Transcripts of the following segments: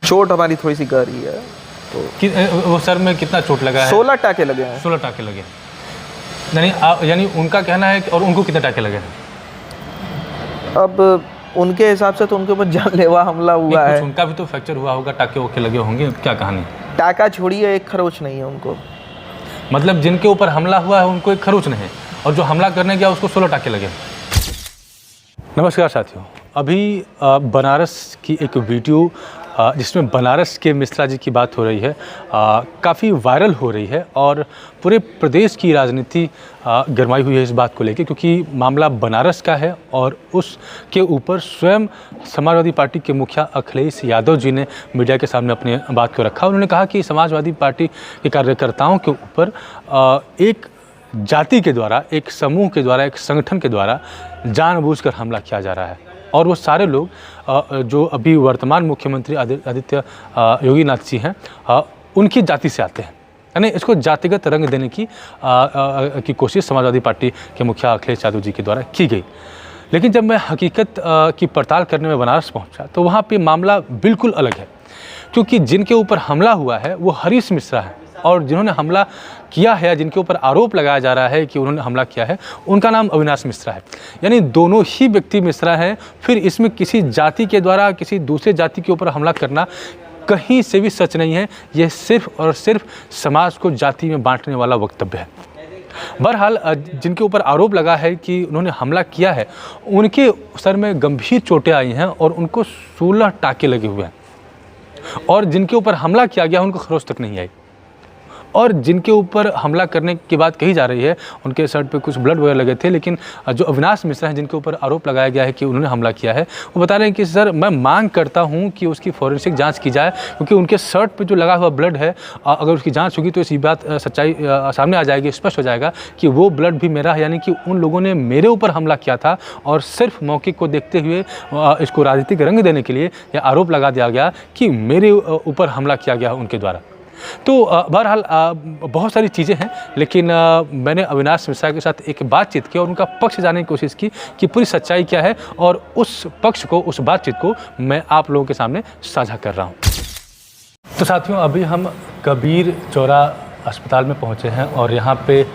चोट हमारी थोड़ी सी गहरी है। तो वो सर में कितना चोट लगा है? 16 टाके लगे हैं। 16 टाके लगे यानी उनका कहना है कि, और उनको कितने टाके लगे हैं? अब उनके हिसाब से तो उनके ऊपर जानलेवा हमला हुआ है। उनका भी तो फ्रैक्चर हुआ होगा, टाके वोके लगे होंगे, क्या कहानी? टाका छोड़िए, एक खरोच नहीं है उनको। मतलब जिनके ऊपर हमला हुआ है उनको एक खरोच नहीं है, और जो हमला करने गया उसको 16 टाके लगे। नमस्कार साथियों, अभी बनारस की एक वीडियो जिसमें बनारस के मिश्रा जी की बात हो रही है काफ़ी वायरल हो रही है, और पूरे प्रदेश की राजनीति गरमाई हुई है इस बात को लेकर, क्योंकि मामला बनारस का है और उसके ऊपर स्वयं समाजवादी पार्टी के मुखिया अखिलेश यादव जी ने मीडिया के सामने अपनी बात को रखा। उन्होंने कहा कि समाजवादी पार्टी के कार्यकर्ताओं के ऊपर एक जाति के द्वारा, एक समूह के द्वारा, एक संगठन के द्वारा जानबूझकर हमला किया जा रहा है, और वो सारे लोग जो अभी वर्तमान मुख्यमंत्री आदित्य योगी नाथ जी हैं उनकी जाति से आते हैं। यानी इसको जातिगत रंग देने की कोशिश समाजवादी पार्टी के मुखिया अखिलेश यादव जी के द्वारा की गई। लेकिन जब मैं हकीकत की पड़ताल करने में बनारस पहुंचा तो वहाँ पे मामला बिल्कुल अलग है, क्योंकि जिनके ऊपर हमला हुआ है वो हरीश मिश्रा है, और जिन्होंने हमला किया है, जिनके ऊपर आरोप लगाया जा रहा है कि उन्होंने हमला किया है, उनका नाम अविनाश मिश्रा है। यानी दोनों ही व्यक्ति मिश्रा हैं। फिर इसमें किसी जाति के द्वारा किसी दूसरे जाति के ऊपर हमला करना कहीं से भी सच नहीं है। यह सिर्फ और सिर्फ समाज को जाति में बांटने वाला वक्तव्य है। बहरहाल जिनके ऊपर आरोप लगा है कि उन्होंने हमला किया है, उनके सर में गंभीर चोटें आई हैं और उनको 16 टाके लगे हुए हैं, और जिनके ऊपर हमला किया गया उनको खरोच तक नहीं आई। और जिनके ऊपर हमला करने की बात कही जा रही है उनके शर्ट पे कुछ ब्लड वगैरह लगे थे, लेकिन जो अविनाश मिश्रा हैं जिनके ऊपर आरोप लगाया गया है कि उन्होंने हमला किया है, वो बता रहे हैं कि सर मैं मांग करता हूं कि उसकी फॉरेंसिक जांच की जाए, क्योंकि उनके शर्ट पे जो लगा हुआ ब्लड है, अगर उसकी जांच होगी तो इसी बात सच्चाई सामने आ जाएगी, स्पष्ट हो जाएगा कि वो ब्लड भी मेरा है। यानी कि उन लोगों ने मेरे ऊपर हमला किया था, और सिर्फ मौके को देखते हुए इसको राजनीतिक रंग देने के लिए यह आरोप लगा दिया गया कि मेरे ऊपर हमला किया गया उनके द्वारा। तो बहरहाल बहुत सारी चीज़ें हैं, लेकिन मैंने अविनाश मिश्रा के साथ एक बातचीत की और उनका पक्ष जानने की कोशिश की कि पूरी सच्चाई क्या है, और उस पक्ष को, उस बातचीत को मैं आप लोगों के सामने साझा कर रहा हूं। तो साथियों, अभी हम कबीर चौरा अस्पताल में पहुंचे हैं, और यहाँ पे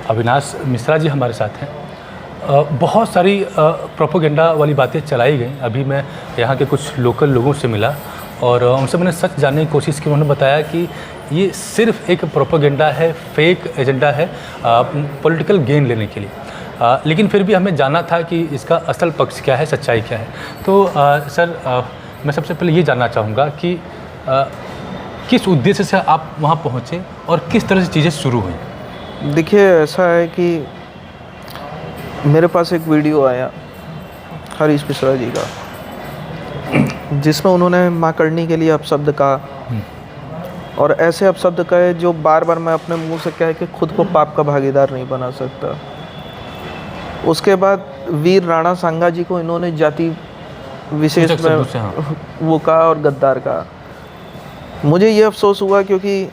अविनाश मिश्रा जी हमारे साथ हैं। बहुत सारी प्रोपोगेंडा वाली बातें चलाई गई। अभी मैं यहाँ के कुछ लोकल लोगों से मिला और उनसे मैंने सच जानने की कोशिश की। उन्होंने बताया कि ये सिर्फ एक प्रोपेगेंडा है, फेक एजेंडा है पॉलिटिकल गेन लेने के लिए, लेकिन फिर भी हमें जानना था कि इसका असल पक्ष क्या है, सच्चाई क्या है। तो सर, मैं सबसे पहले ये जानना चाहूँगा कि किस उद्देश्य से आप वहाँ पहुँचे और किस तरह से चीज़ें शुरू हुई? देखिए, ऐसा है कि मेरे पास एक वीडियो आया हरीश मिश्रा जी का, जिसमें उन्होंने माँ करनी के लिए अपशब्द कहा, और ऐसे अपशब्द कहे जो बार बार मैं अपने मुंह से कह के खुद को पाप का भागीदार नहीं बना सकता। उसके बाद वीर राणा सांगा जी को इन्होंने जाति विशेष में वो कहा और गद्दार कहा। मुझे ये अफसोस हुआ, क्योंकि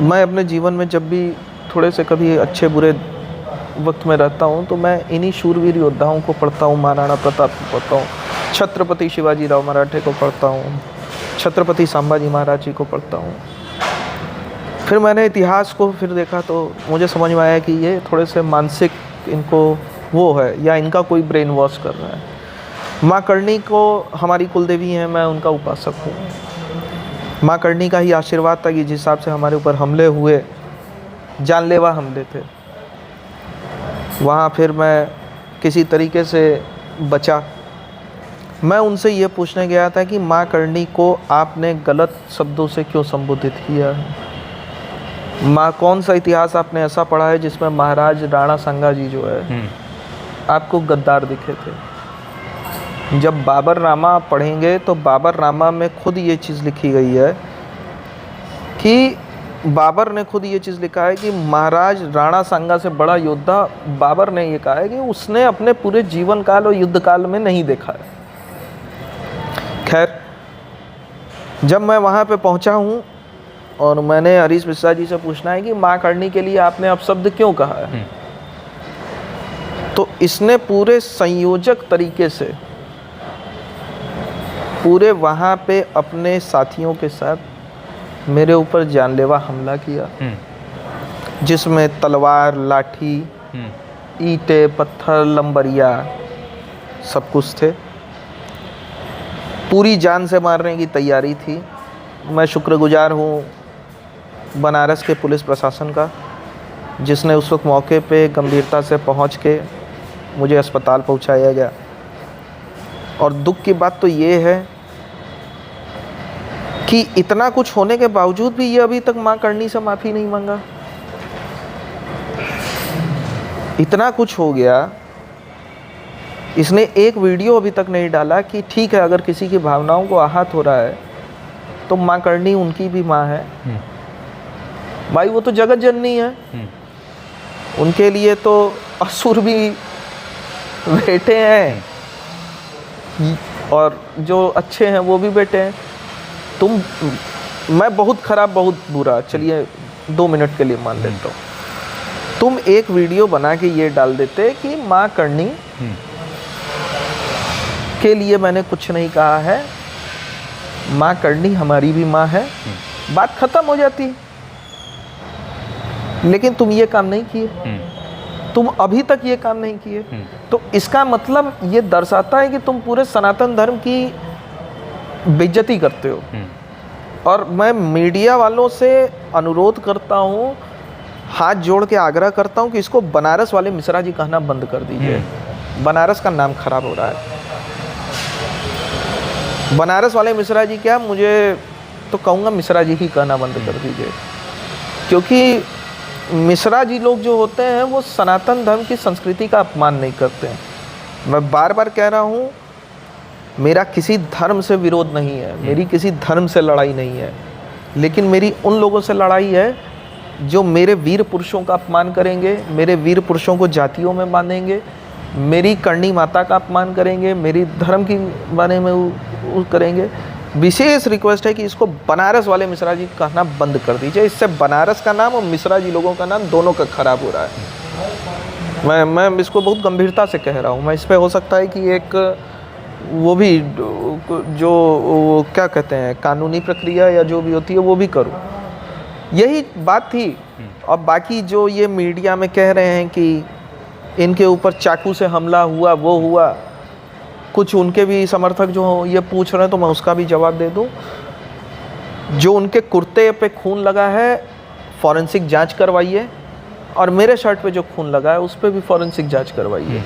मैं अपने जीवन में जब भी थोड़े से कभी अच्छे बुरे वक्त में रहता हूँ तो मैं इन्हीं शूरवीर योद्धाओं को पढ़ता हूँ। महाराणा प्रताप को पढ़ता हूँ, छत्रपति शिवाजी राव मराठे को पढ़ता हूँ, छत्रपति संभाजी महाराज जी को पढ़ता हूँ। फिर मैंने इतिहास को फिर देखा तो मुझे समझ में आया कि ये थोड़े से मानसिक इनको वो है, या इनका कोई ब्रेन वॉश कर रहा है। माँ करनी को हमारी कुलदेवी हैं, मैं उनका उपासक हूँ। माँ करनी का ही आशीर्वाद था कि जिस हिसाब से हमारे ऊपर हमले हुए, जानलेवा हमले थे, वहाँ फिर मैं किसी तरीके से बचा। मैं उनसे ये पूछने गया था कि माँ करनी को आपने गलत शब्दों से क्यों संबोधित किया है? माँ, कौन सा इतिहास आपने ऐसा पढ़ा है जिसमें महाराज राणा सांगा जी जो है आपको गद्दार दिखे थे? जब बाबर नामा आप पढ़ेंगे तो बाबर नामा में खुद ये चीज़ लिखी गई है कि बाबर ने खुद ये चीज़ लिखा है कि महाराज राणा सांगा से बड़ा योद्धा बाबर ने ये कहा है कि उसने अपने पूरे जीवन काल और युद्ध काल में नहीं देखा है। खैर, जब मैं वहाँ पे पहुँचा हूँ और मैंने हरीश मिश्रा जी से पूछना है कि माँ करनी के लिए आपने अपशब्द क्यों कहा है, तो इसने पूरे संयोजक तरीके से पूरे वहाँ पे अपने साथियों के साथ मेरे ऊपर जानलेवा हमला किया, जिसमें तलवार, लाठी, ईंटें, पत्थर, लंबरिया सब कुछ थे। पूरी जान से मारने की तैयारी थी। मैं शुक्रगुजार हूँ बनारस के पुलिस प्रशासन का, जिसने उस वक्त मौके पे गंभीरता से पहुँच के मुझे अस्पताल पहुँचाया गया। और दुख की बात तो ये है कि इतना कुछ होने के बावजूद भी ये अभी तक मां करनी से माफ़ी नहीं मांगा। इतना कुछ हो गया, इसने एक वीडियो अभी तक नहीं डाला कि ठीक है अगर किसी की भावनाओं को आहत हो रहा है तो मां करनी उनकी भी मां है। भाई वो तो जगत जननी है, उनके लिए तो असुर भी बेटे हैं और जो अच्छे हैं वो भी बेटे हैं। मैं बहुत ख़राब, बहुत बुरा, चलिए 2 मिनट के लिए मान लेता हूँ। तुम एक वीडियो बना के ये डाल देते कि माँ करनी के लिए मैंने कुछ नहीं कहा है, माँ करनी हमारी भी माँ है, बात ख़त्म हो जाती। लेकिन तुम ये काम नहीं किए, तुम अभी तक ये काम नहीं किए। तो इसका मतलब ये दर्शाता है कि तुम पूरे सनातन धर्म की बेइज्जती करते हो। और मैं मीडिया वालों से अनुरोध करता हूँ, हाथ जोड़ के आग्रह करता हूँ कि इसको बनारस वाले मिश्रा जी कहना बंद कर दीजिए। बनारस का नाम खराब हो रहा है। बनारस वाले मिश्रा जी क्या, मुझे तो कहूँगा मिश्रा जी ही कहना बंद कर दीजिए, क्योंकि मिश्रा जी लोग जो होते हैं वो सनातन धर्म की संस्कृति का अपमान नहीं करते हैं। मैं बार बार कह रहा हूँ, मेरा किसी धर्म से विरोध नहीं है, मेरी किसी धर्म से लड़ाई नहीं है, लेकिन मेरी उन लोगों से लड़ाई है जो मेरे वीर पुरुषों का अपमान करेंगे, मेरे वीर पुरुषों को जातियों में बांधेंगे, मेरी करणी माता का अपमान करेंगे, मेरी धर्म की बारे में वो करेंगे। विशेष रिक्वेस्ट है कि इसको बनारस वाले मिश्रा जी कहना बंद कर दीजिए। इससे बनारस का नाम और मिश्रा जी लोगों का नाम दोनों का खराब हो रहा है। मैं इसको बहुत गंभीरता से कह रहा हूँ। मैं इस पर हो सकता है कि एक वो भी जो वो क्या कहते हैं कानूनी प्रक्रिया या जो भी होती है वो भी करूँ, यही बात थी। और बाकी जो ये मीडिया में कह रहे हैं कि इनके ऊपर चाकू से हमला हुआ, वो हुआ, कुछ उनके भी समर्थक जो ये पूछ रहे हैं तो मैं उसका भी जवाब दे दूं। जो उनके कुर्ते पे खून लगा है फॉरेंसिक जांच करवाइए, और मेरे शर्ट पे जो खून लगा है उस पर भी फॉरेंसिक जांच करवाइए।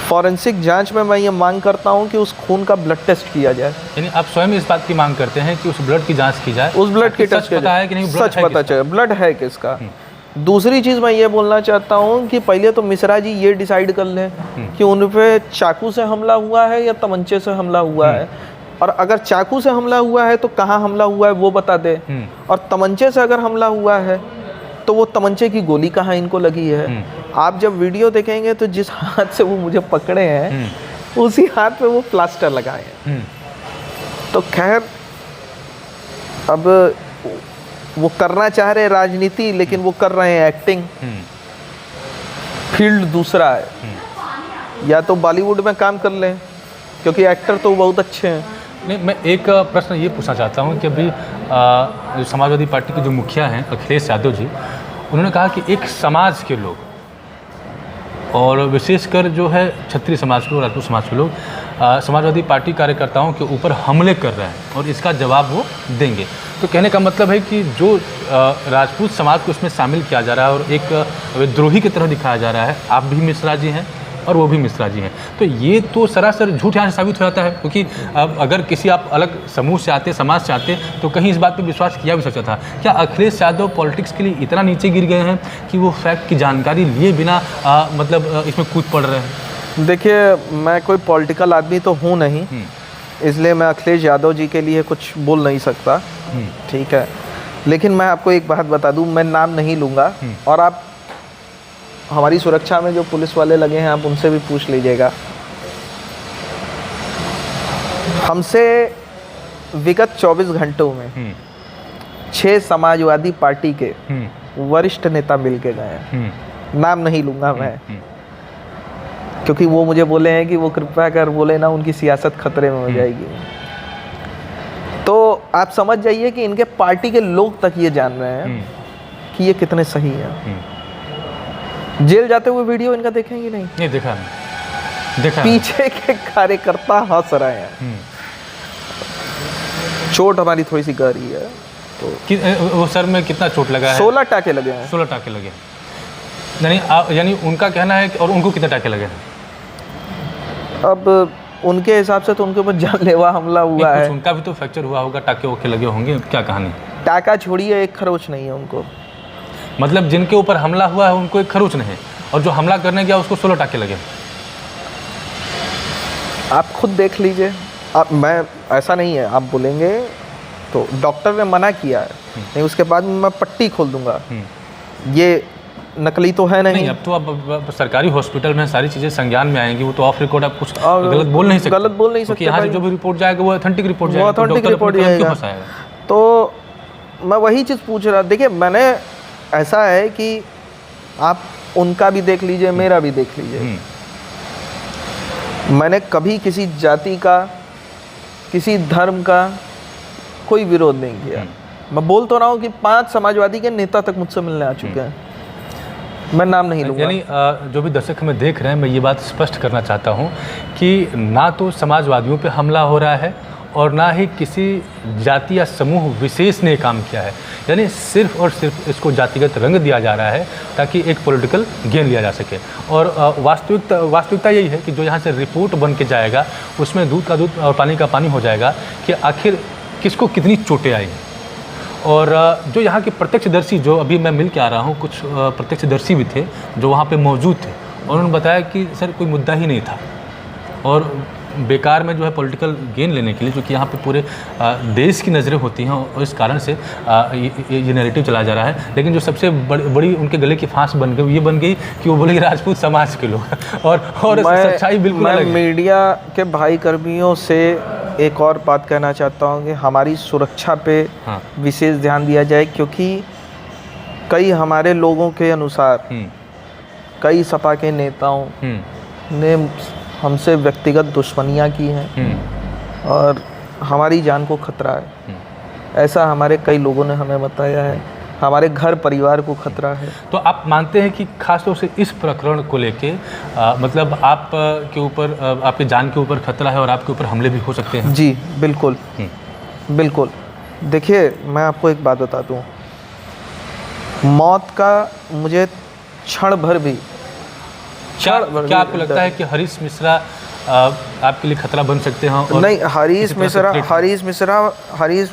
फॉरेंसिक जांच में मैं ये मांग करता हूं कि उस खून का ब्लड टेस्ट किया जाए। यानी आप स्वयं इस बात की मांग करते हैं कि उस ब्लड की जांच की जाए, उस ब्लड की टेस्ट पता है कि नहीं, सच पता चले ब्लड है किसका। दूसरी चीज़ मैं ये बोलना चाहता हूँ कि पहले तो मिश्रा जी ये डिसाइड कर लें कि उन पे चाकू से हमला हुआ है या तमंचे से हमला हुआ है, और अगर चाकू से हमला हुआ है तो कहाँ हमला हुआ है वो बता दे, और तमंचे से अगर हमला हुआ है तो वो तमंचे की गोली कहाँ इनको लगी है। आप जब वीडियो देखेंगे तो जिस हाथ से वो मुझे पकड़े हैं उसी हाथ पे वो प्लास्टर लगाए हैं। तो खैर अब वो करना चाह रहे राजनीति, लेकिन वो कर रहे हैं एक्टिंग। फील्ड दूसरा है, या तो बॉलीवुड में काम कर लें क्योंकि एक्टर तो बहुत अच्छे हैं। नहीं, मैं एक प्रश्न ये पूछना चाहता हूँ कि अभी जो समाजवादी पार्टी के जो मुखिया हैं अखिलेश यादव जी, उन्होंने कहा कि एक समाज के लोग और विशेषकर जो है क्षत्रिय समाज के लोग, राजपूत समाज के लोग समाजवादी पार्टी कार्यकर्ताओं के ऊपर हमले कर रहे हैं और इसका जवाब वो देंगे। तो कहने का मतलब है कि जो राजपूत समाज को इसमें शामिल किया जा रहा है और एक विद्रोही की तरह दिखाया जा रहा है, आप भी मिश्रा जी हैं और वो भी मिश्रा जी हैं, तो ये तो सरासर झूठ यहाँ से साबित हो जाता है। क्योंकि अब अगर किसी आप अलग समूह से आते, समाज से आते, तो कहीं इस बात पे विश्वास किया भी सकता था। क्या अखिलेश यादव पॉलिटिक्स के लिए इतना नीचे गिर गए हैं कि वो फैक्ट की जानकारी लिए बिना मतलब इसमें कूद पड़ रहे हैं? देखिए, मैं कोई पॉलिटिकल आदमी तो हूँ नहीं, इसलिए मैं अखिलेश यादव जी के लिए कुछ बोल नहीं सकता, ठीक है। लेकिन मैं आपको एक बात बता दूँ, मैं नाम नहीं लूँगा, और आप हमारी सुरक्षा में जो पुलिस वाले लगे हैं आप उनसे भी पूछ लीजिएगा। हमसे विगत 24 घंटों में 6 समाजवादी पार्टी के वरिष्ठ नेता मिल के गए हैं, नाम नहीं लूँगा मैं। क्योंकि वो मुझे बोले हैं कि वो कृपया कर बोले ना उनकी सियासत खतरे में हो जाएगी। तो आप समझ जाइए कि इनके पार्टी के लोग तक ये जान रहे हैं कि ये कितने सही हैं। जेल जाते हुए वीडियो इनका देखेंगे नहीं देखा नहीं, देखा पीछे के कार्यकर्ता हंस रहे हैं। चोट हमारी थोड़ी सी गहरी है तो वो सर में कितना चोट लगा है? 16 टाके लगे हैं। 16 टाके लगे, यानी उनका कहना है और उनको कितने टाके लगे हैं? अब उनके हिसाब से तो उनके ऊपर जानलेवा हमला हुआ है। उनका भी तो फ्रैक्चर हुआ होगा, टाके वाके लगे होंगे, क्या कहानी? टाका छोड़िए, एक खरोच नहीं है उनको। मतलब जिनके ऊपर हमला हुआ है उनको एक खरोच नहीं, और जो हमला करने गया उसको 16 टाके लगे। आप खुद देख लीजिए। आप मैं ऐसा नहीं है, आप बोलेंगे तो डॉक्टर ने मना किया है, नहीं उसके बाद मैं पट्टी खोल दूंगा, ये नकली तो है नहीं। अब तो अब सरकारी हॉस्पिटल में सारी चीज़ें संज्ञान में आएंगी, वो तो ऑफ रिकॉर्ड आप कुछ गलत बोल नहीं सकते। गलत बोल नहीं सकते, यहाँ से जो भी रिपोर्ट जाएगा वो ऑथेंटिक रिपोर्ट जाएगा, वो ऑथेंटिक रिपोर्ट जाएगा। तो मैं वही चीज़ पूछ रहा, देखिए मैंने ऐसा है कि आप उनका भी देख लीजिए, मेरा भी देख लीजिए। मैंने कभी किसी जाति का, किसी धर्म का कोई विरोध नहीं किया। मैं बोल तो रहा हूँ कि 5 समाजवादी के नेता तक मुझसे मिलने आ चुके हैं, मैं नाम नहीं लूँगा। यानी जो भी दर्शक हमें देख रहे हैं, मैं ये बात स्पष्ट करना चाहता हूँ कि ना तो समाजवादियों पे हमला हो रहा है और ना ही किसी जाति या समूह विशेष ने काम किया है। यानी सिर्फ और सिर्फ इसको जातिगत रंग दिया जा रहा है ताकि एक पॉलिटिकल गेन लिया जा सके। और वास्तविकता यही है कि जो यहाँ से रिपोर्ट बन के जाएगा उसमें दूध का दूध और पानी का पानी हो जाएगा कि आखिर किसको कितनी चोटें आई। और जो यहाँ के प्रत्यक्षदर्शी, जो अभी मैं मिल के आ रहा हूँ, कुछ प्रत्यक्षदर्शी भी थे जो वहाँ पे मौजूद थे, और उन्होंने बताया कि सर कोई मुद्दा ही नहीं था, और बेकार में जो है पॉलिटिकल गेन लेने के लिए, जो कि यहाँ पे पूरे देश की नज़रें होती हैं, और इस कारण से ये नैरेटिव चला जा रहा है। लेकिन जो सबसे बड़ी उनके गले की फांस बन गई, ये बन गई कि वो बोले कि राजपूत समाज के लोग, और सच्चाई बिल्कुल अलग है। मीडिया के भाई कर्मियों से एक और बात कहना चाहता हूँ कि हमारी सुरक्षा पे विशेष ध्यान दिया जाए, क्योंकि कई हमारे लोगों के अनुसार कई सपा के नेताओं ने हमसे व्यक्तिगत दुश्मनियाँ की हैं और हमारी जान को खतरा है। ऐसा हमारे कई लोगों ने हमें बताया है, हमारे घर परिवार को खतरा है। तो आप मानते हैं कि खासतौर से इस प्रकरण को लेके मतलब आप के ऊपर, आपके जान के ऊपर खतरा है और आपके ऊपर हमले भी हो सकते हैं? जी बिल्कुल, बिल्कुल। देखिए मैं आपको एक बात बता दूँ, मौत का मुझे क्षण भर भी क्या आपको लगता है कि हरीश मिश्रा आपके लिए खतरा बन सकते हैं? और नहीं, हरीश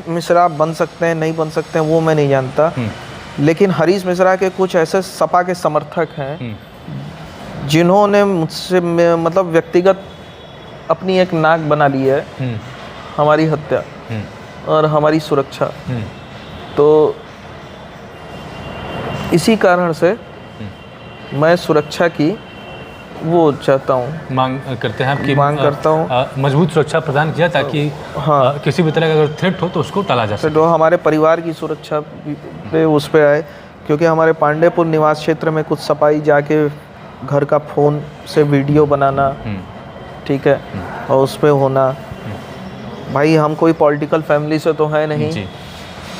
मिश्रा बन सकते हैं, नहीं बन सकते हैं वो मैं नहीं जानता, लेकिन हरीश मिश्रा के कुछ ऐसे सपा के समर्थक हैं जिन्होंने मुझसे मतलब व्यक्तिगत अपनी एक नाक बना ली है हमारी हत्या और हमारी सुरक्षा। तो इसी कारण से मैं सुरक्षा की वो चाहता हूँ, मांग करते हैं कि मांग करता हूँ मजबूत सुरक्षा प्रदान किया ताकि किसी भी तरह का अगर थ्रेट हो तो उसको टाला जा सके। तो हमारे परिवार की सुरक्षा पे उस पे आए, क्योंकि हमारे पांडेपुर निवास क्षेत्र में कुछ सपाई जाके घर का फ़ोन से वीडियो बनाना, ठीक है, और उस पे होना। भाई हम कोई पॉलिटिकल फैमिली से तो है नहीं,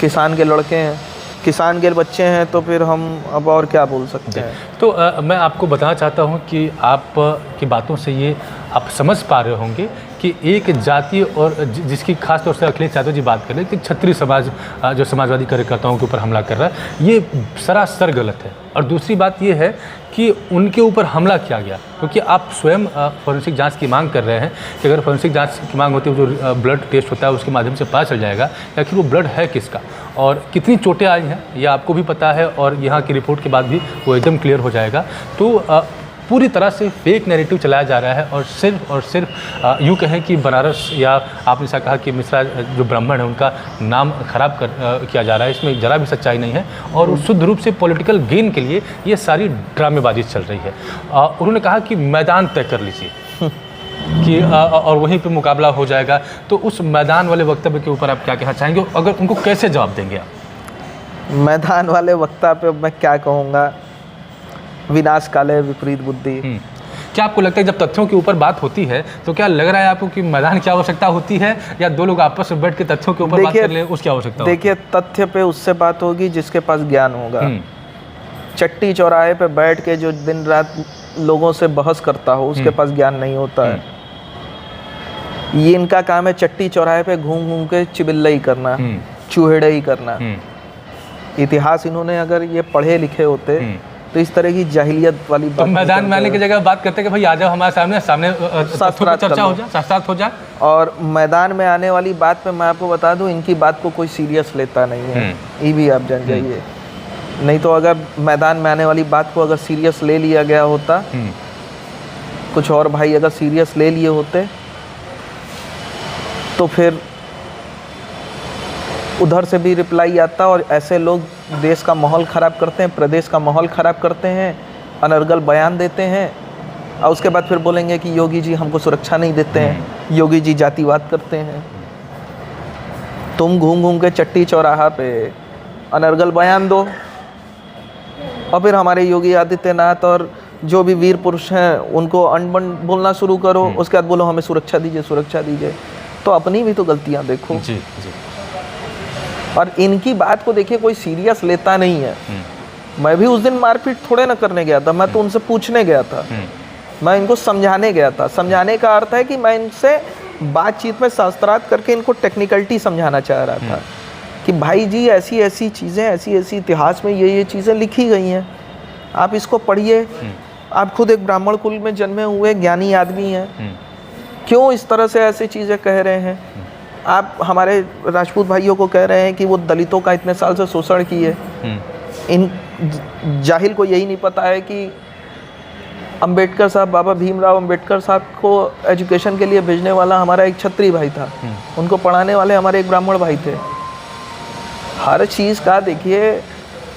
किसान के लड़के हैं, किसान के बच्चे हैं, तो फिर हम अब और क्या बोल सकते हैं। तो मैं आपको बताना चाहता हूं कि आप की बातों से ये आप समझ पा रहे होंगे कि एक जाति और जिसकी खास तौर से अखिलेश यादव जी बात कर रहे हैं कि क्षत्रिय समाज जो समाजवादी कार्यकर्ताओं के ऊपर हमला कर रहा है, ये सरासर गलत है। और दूसरी बात ये है कि उनके ऊपर हमला किया गया क्योंकि आप स्वयं फॉरेंसिक जांच की मांग कर रहे हैं कि अगर फॉरेंसिक जांच की मांग होती है, जो ब्लड टेस्ट होता है उसके माध्यम से पता चल जाएगा कि आखिर वो ब्लड है किसका और कितनी चोटें आई हैं, ये आपको भी पता है, और यहाँ की रिपोर्ट के बाद भी वो एकदम क्लियर हो जाएगा। तो पूरी तरह से फेक नैरेटिव चलाया जा रहा है और सिर्फ यूँ कहें कि बनारस या आपने ऐसा कहा कि मिश्रा जो ब्राह्मण है उनका नाम खराब किया जा रहा है, इसमें ज़रा भी सच्चाई नहीं है और शुद्ध रूप से पॉलिटिकल गेन के लिए ये सारी ड्रामेबाजी चल रही है। उन्होंने कहा कि मैदान तय कर लीजिए कि और वहीं पे मुकाबला हो जाएगा। तो उस मैदान वाले वक्तव्य के ऊपर आप क्या कहना चाहेंगे, अगर उनको कैसे जवाब देंगे आप? मैदान वाले वक्तव्य पे मैं क्या कहूँगा, विनाश काले विपरीत बुद्धि। क्या आपको लगता है जब तथ्यों के ऊपर बात होती है तो क्या लग रहा है आपको कि मैदान की आवश्यकता होती है या दो लोग आपस में बैठ के तथ्यों के ऊपर बात कर ले उसकी आवश्यकता होती है? देखिए, तथ्य पे उससे बात होगी जिसके पास ज्ञान होगा। चट्टी चौराहे पे बैठ के जो दिन रात लोगों से बहस करता हो उसके पास ज्ञान नहीं होता है। ये इनका काम है चट्टी चौराहे पे घूम घूम के चिबिल्लई करना, चूहेड़ई करना। इतिहास इन्होंने अगर ये पढ़े लिखे होते तो इस तरह की जाहिलियत वाली बात तो मैदान में आने की जगह बात करते कि भाई आ जाओ हमारे सामने चर्चा हो जाए, शास्त्रार्थ हो जाए। और मैदान में आने वाली बात पे मैं आपको बता दूं, इनकी बात को कोई सीरियस लेता नहीं है। ये भी आप जान जाइए। नहीं तो अगर मैदान में आने वाली बात को अगर सीरियस ले लिया गया होता, कुछ और भाई अगर सीरियस ले लिए होते तो फिर उधर से भी रिप्लाई आता। और ऐसे लोग देश का माहौल ख़राब करते हैं, प्रदेश का माहौल ख़राब करते हैं, अनर्गल बयान देते हैं और उसके बाद फिर बोलेंगे कि योगी जी हमको सुरक्षा नहीं देते हैं, योगी जी जातिवाद करते हैं। तुम घूम घूम के चट्टी चौराहा पे अनर्गल बयान दो और फिर हमारे योगी आदित्यनाथ और जो भी वीर पुरुष हैं उनको अनबन बोलना शुरू करो। उसके बाद बोलो हमें सुरक्षा दीजिए, सुरक्षा दीजिए। तो अपनी भी तो गलतियाँ देखो। जी जी। और इनकी बात को देखिए, कोई सीरियस लेता नहीं है। मैं भी उस दिन मारपीट थोड़े ना करने गया था, मैं तो उनसे पूछने गया था, मैं इनको समझाने गया था। समझाने का अर्थ है कि मैं इनसे बातचीत में शास्त्रार्थ करके इनको टेक्निकलिटी समझाना चाह रहा था कि भाई जी ऐसी ऐसी चीज़ें, ऐसी ऐसी इतिहास में ये चीज़ें लिखी गई हैं, आप इसको पढ़िए। आप खुद एक ब्राह्मण कुल में जन्मे हुए ज्ञानी आदमी हैं, क्यों इस तरह से ऐसी चीज़ें कह रहे हैं? आप हमारे राजपूत भाइयों को कह रहे हैं कि वो दलितों का इतने साल से शोषण किए। इन जाहिल को यही नहीं पता है कि अंबेडकर साहब, बाबा भीमराव अंबेडकर साहब को एजुकेशन के लिए भेजने वाला हमारा एक क्षत्रिय भाई था, उनको पढ़ाने वाले हमारे एक ब्राह्मण भाई थे। हर चीज़ का देखिए,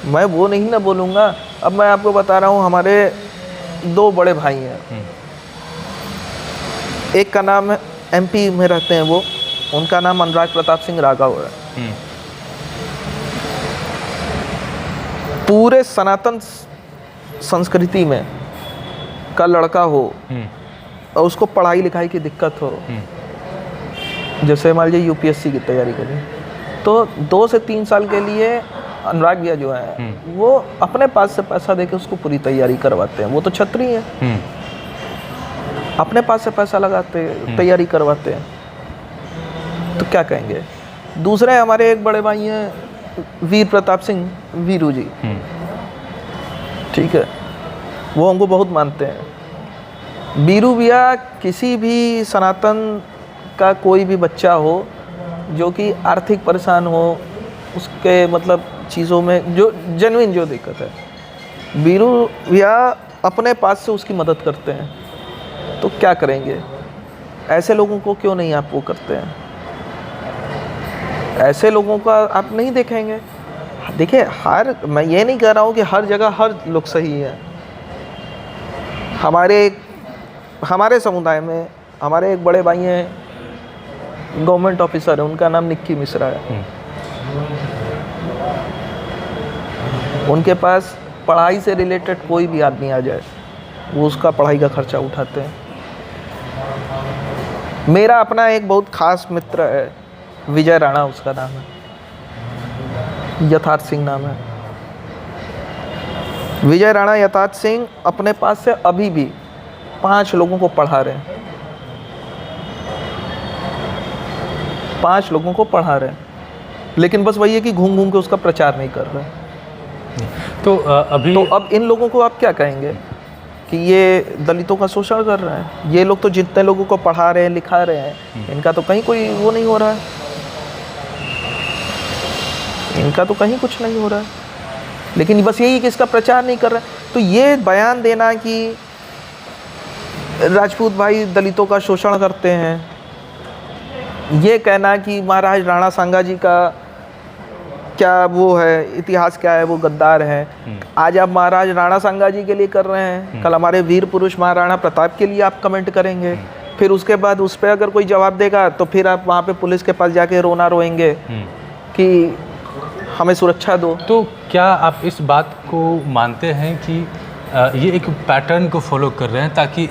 मैं वो नहीं ना बोलूँगा। अब मैं आपको बता रहा हूँ, हमारे दो बड़े भाई हैं। एक का नाम है, MP में रहते हैं वो, उनका नाम अनुराग प्रताप सिंह राघव है। पूरे सनातन संस्कृति में का लड़का हो और उसको पढ़ाई लिखाई की दिक्कत हो, जैसे मान लीजिए UPSC की तैयारी करें, तो 2 से 3 साल के लिए अनुराग भैया जो है वो अपने पास से पैसा देके उसको पूरी तैयारी करवाते हैं। वो तो क्षत्रिय है, अपने पास से पैसा लगाते तैयारी करवाते हैं, तो क्या कहेंगे? दूसरे हमारे एक बड़े भाई हैं वीर प्रताप सिंह, वीरू जी, ठीक है, वो हमको बहुत मानते हैं। वीरू भैया किसी भी सनातन का कोई भी बच्चा हो जो कि आर्थिक परेशान हो, उसके मतलब चीज़ों में जो जेन्युइन जो दिक्कत है, वीरू भैया अपने पास से उसकी मदद करते हैं। तो क्या करेंगे? ऐसे लोगों को क्यों नहीं आप वो करते हैं? ऐसे लोगों का आप नहीं देखेंगे। देखिए, मैं ये नहीं कह रहा हूँ कि हर जगह हर लोग सही है। हमारे समुदाय में हमारे एक बड़े भाई हैं, गवर्नमेंट ऑफिसर है, उनका नाम निक्की मिश्रा है। उनके पास पढ़ाई से रिलेटेड कोई भी आदमी आ जाए, वो उसका पढ़ाई का खर्चा उठाते हैं। मेरा अपना एक बहुत खास मित्र है, विजय राणा उसका नाम है, यथार्थ सिंह नाम है। विजय राणा यथार्थ सिंह अपने पास से अभी भी 5 लोगों को पढ़ा रहे हैं, 5 लोगों को पढ़ा रहे हैं, लेकिन बस वही है कि घूम घूम के उसका प्रचार नहीं कर रहे। तो अब इन लोगों को आप क्या कहेंगे कि ये दलितों का शोषण कर रहे हैं? ये लोग तो जितने लोगों को पढ़ा रहे हैं, लिखा रहे हैं, इनका तो कहीं कोई वो नहीं हो रहा है, इनका तो कहीं कुछ नहीं हो रहा है, लेकिन बस यही कि इसका प्रचार नहीं कर रहा है। तो ये बयान देना कि राजपूत भाई दलितों का शोषण करते हैं, ये कहना कि महाराज राणा सांगा जी का क्या वो है, इतिहास क्या है, वो गद्दार है, आज आप महाराज राणा सांगा जी के लिए कर रहे हैं, कल हमारे वीर पुरुष महाराणा प्रताप के लिए आप कमेंट करेंगे, फिर उसके बाद उस पर अगर कोई जवाब देगा तो फिर आप वहाँ पे पुलिस के पास जाके रोना रोएंगे कि हमें सुरक्षा दो। तो क्या आप इस बात को मानते हैं कि ये एक पैटर्न को फॉलो कर रहे हैं ताकि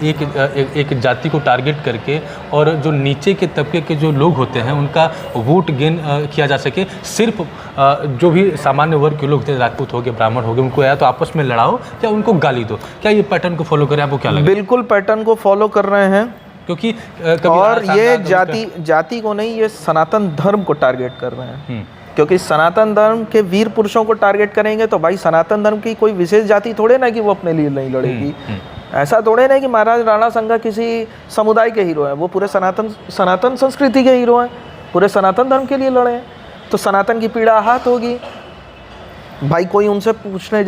एक जाति को टारगेट करके और जो नीचे के तबके के जो लोग होते हैं उनका वोट गेन किया जा सके। सिर्फ जो भी सामान्य वर्ग के लोग थे, राजपूत हो गए, ब्राह्मण हो गए, उनको या तो आपस में लड़ाओ या उनको गाली दो। क्या ये पैटर्न को फॉलो करें, आपको क्या लगता है? बिल्कुल पैटर्न को फॉलो कर रहे हैं, क्योंकि और ये जाति को नहीं, ये सनातन धर्म को टारगेट कर रहे हैं। क्योंकि सनातन धर्म के वीर पुरुषों को टारगेट करेंगे तो भाई सनातन धर्म की कोई विशेष जाति थोड़े ना कि वो अपने लिए नहीं लड़ेगी। ऐसा थोड़े ना कि महाराज राणा संगा किसी समुदाय के हीरो हैं, वो पूरे सनातन संस्कृति के हीरो हैं, पूरे सनातन धर्म के लिए लड़े हैं। तो सनातन की पीड़ा आहत होगी भाई, कोई उनसे पूछने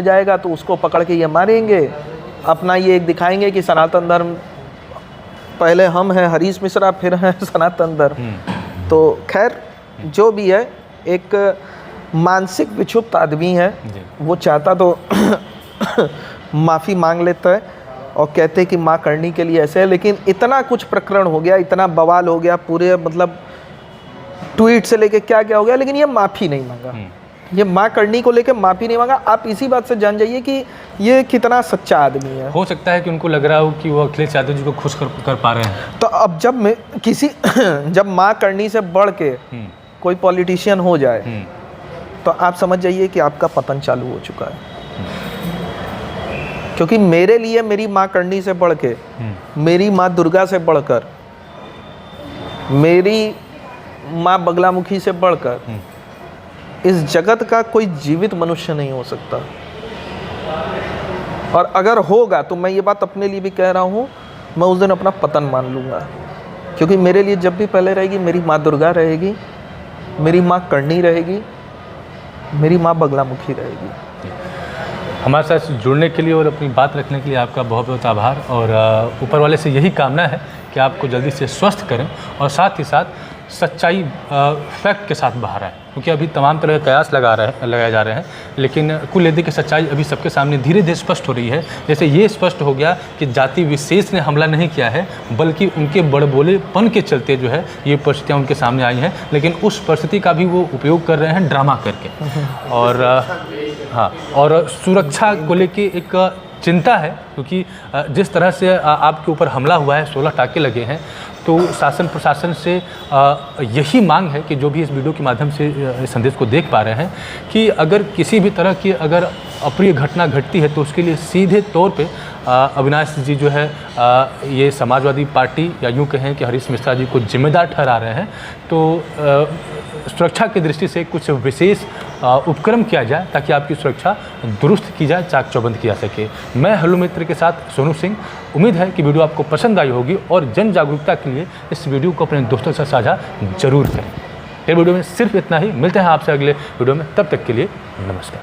जाएगा तो उसको पकड़ के ये मारेंगे, अपना ये एक दिखाएंगे कि सनातन धर्म पहले हम हैं हरीश मिश्रा, फिर हैं सनातन धर्म। तो खैर जो भी है, एक मानसिक विक्षुब्ध आदमी है, वो चाहता तो माफ़ी मांग लेता है और कहते कि माँ करनी के लिए ऐसे है, लेकिन इतना कुछ प्रकरण हो गया, इतना बवाल हो गया, पूरे मतलब ट्वीट से लेके क्या क्या हो गया, लेकिन ये माफ़ी नहीं मांगा, ये माँ करनी को लेके माफ़ी नहीं मांगा। आप इसी बात से जान जाइए कि ये कितना सच्चा आदमी है। हो सकता है कि उनको लग रहा हो कि वो अखिलेश यादव जी को खुश कर पा रहे हैं। तो अब जब माँ करनी से बढ़ के कोई पॉलिटिशियन हो जाए तो आप समझ जाइए कि आपका पतन चालू हो चुका है। क्योंकि मेरे लिए मेरी माँ करनी से बढ़ के, मेरी माँ दुर्गा से बढ़कर, मेरी माँ बगलामुखी से बढ़कर इस जगत का कोई जीवित मनुष्य नहीं हो सकता। और अगर होगा तो मैं ये बात अपने लिए भी कह रहा हूँ, मैं उस दिन अपना पतन मान लूँगा। क्योंकि मेरे लिए जब भी पहले रहेगी मेरी माँ दुर्गा रहेगी, मेरी माँ करनी रहेगी, मेरी माँ बगलामुखी रहेगी। हमारे साथ जुड़ने के लिए और अपनी बात रखने के लिए आपका बहुत बहुत आभार। और ऊपर वाले से यही कामना है कि आपको जल्दी से स्वस्थ करें और साथ ही साथ सच्चाई फैक्ट के साथ बाहर आए, क्योंकि अभी तमाम तरह के कयास लगाए जा रहे हैं, लेकिन कुल यदि की सच्चाई अभी सबके सामने धीरे धीरे स्पष्ट हो रही है। जैसे ये स्पष्ट हो गया कि जाति विशेष ने हमला नहीं किया है, बल्कि उनके बड़बोलेपन के चलते जो है ये परिस्थितियाँ उनके सामने आई हैं, लेकिन उस परिस्थिति का भी वो उपयोग कर रहे हैं ड्रामा करके। और हाँ, और सुरक्षा को लेके एक चिंता है, क्योंकि जिस तरह से आपके ऊपर हमला हुआ है, 16 टाके लगे हैं, तो शासन प्रशासन से यही मांग है कि जो भी इस वीडियो के माध्यम से इस संदेश को देख पा रहे हैं कि अगर किसी भी तरह की अगर अप्रिय घटना घटती है तो उसके लिए सीधे तौर पे अविनाश जी जो है ये समाजवादी पार्टी या यूँ कहें कि हरीश मिश्रा जी को जिम्मेदार ठहरा रहे हैं। तो सुरक्षा की दृष्टि से कुछ विशेष उपक्रम किया जाए ताकि आपकी सुरक्षा दुरुस्त की जाए, चाक चौबंद किया सके। मैं हल्लू मित्र के साथ सोनू सिंह। उम्मीद है कि वीडियो आपको पसंद आई होगी और जन जागरूकता के लिए इस वीडियो को अपने दोस्तों से साझा जरूर करें। ये वीडियो में सिर्फ इतना ही। मिलते हैं आपसे अगले वीडियो में, तब तक के लिए नमस्कार।